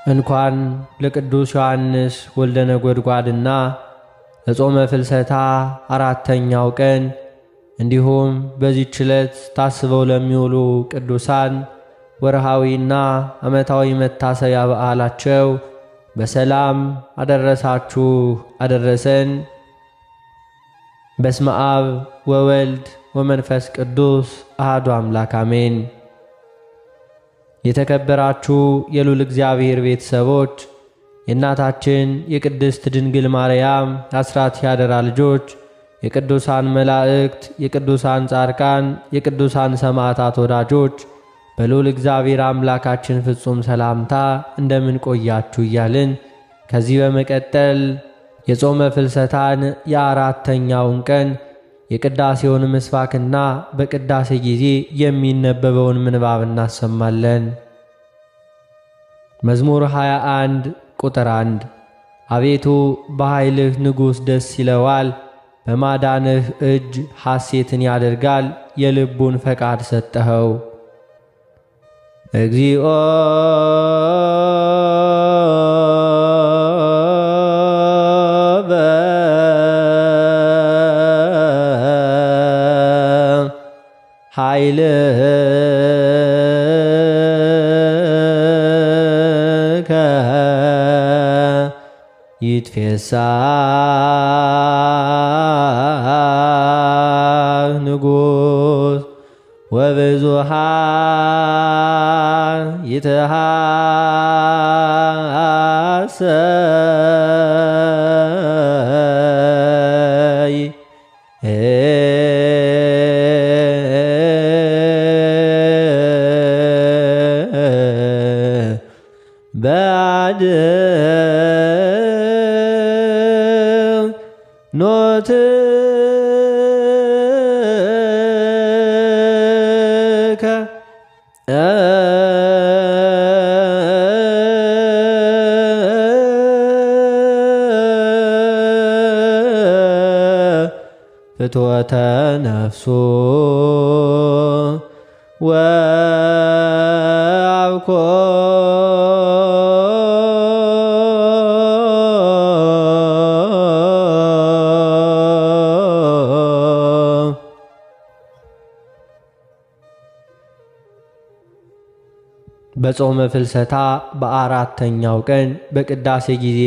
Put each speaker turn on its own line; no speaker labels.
እንኳን ለቅዱስ ዮሐንስ ወልደ ነጎድጓድና ለጾመ ፍልሰታ አራተኛው ቀን እንዲሁም በዚህች ዕለት ታስበው ለሚውሉ ቅዱሳን ወርሃዊና ዓመታዊ መታሰቢያ በዓላቸው በሰላም አደረሳችሁ አደረሰን። በስመ አብ ወወልድ ወመንፈስ ቅዱስ አሐዱ አምላክ አሜን። የተከበራችሁ የልዑል እግዚአብሔር ቤተሰቦች፣ የእናታችን የቅድስት ድንግል ማርያም አስራት ያደራ ልጆች፣ የቅዱሳን መላእክት፣ የቅዱሳን ጻድቃን፣ የቅዱሳን ሰማዕታት ወዳጆች በልዑል እግዚአብሔር አምላካችን ፍጹም ሰላምታ እንደምን ቆያችሁ እያልን ከዚህ በመቀጠል የጾመ ፍልሰታን የአራተኛውን ቀን የቅዳሴውን ምስባክና በቅዳሴ ጊዜ የሚነበበውን ምንባብ እናሰማለን። መዝሙር 21 ቁጥር 1 አቤቱ በኃይልህ ንጉሥ ደስ ይለዋል፣ በማዳንህ እጅ ሐሴትን ያደርጋል፣ የልቡን ፈቃድ ሰጠኸው። እግዚኦ ኃይልከ ይትፌሳህ ንጉሥ ወብዙኃን ይትሐሰይ ኖትከ ፍትወተ ነፍሱ ወአብኮ በጾመ ፍልሰታ በአራተኛው ቀን በቅዳሴ ጊዜ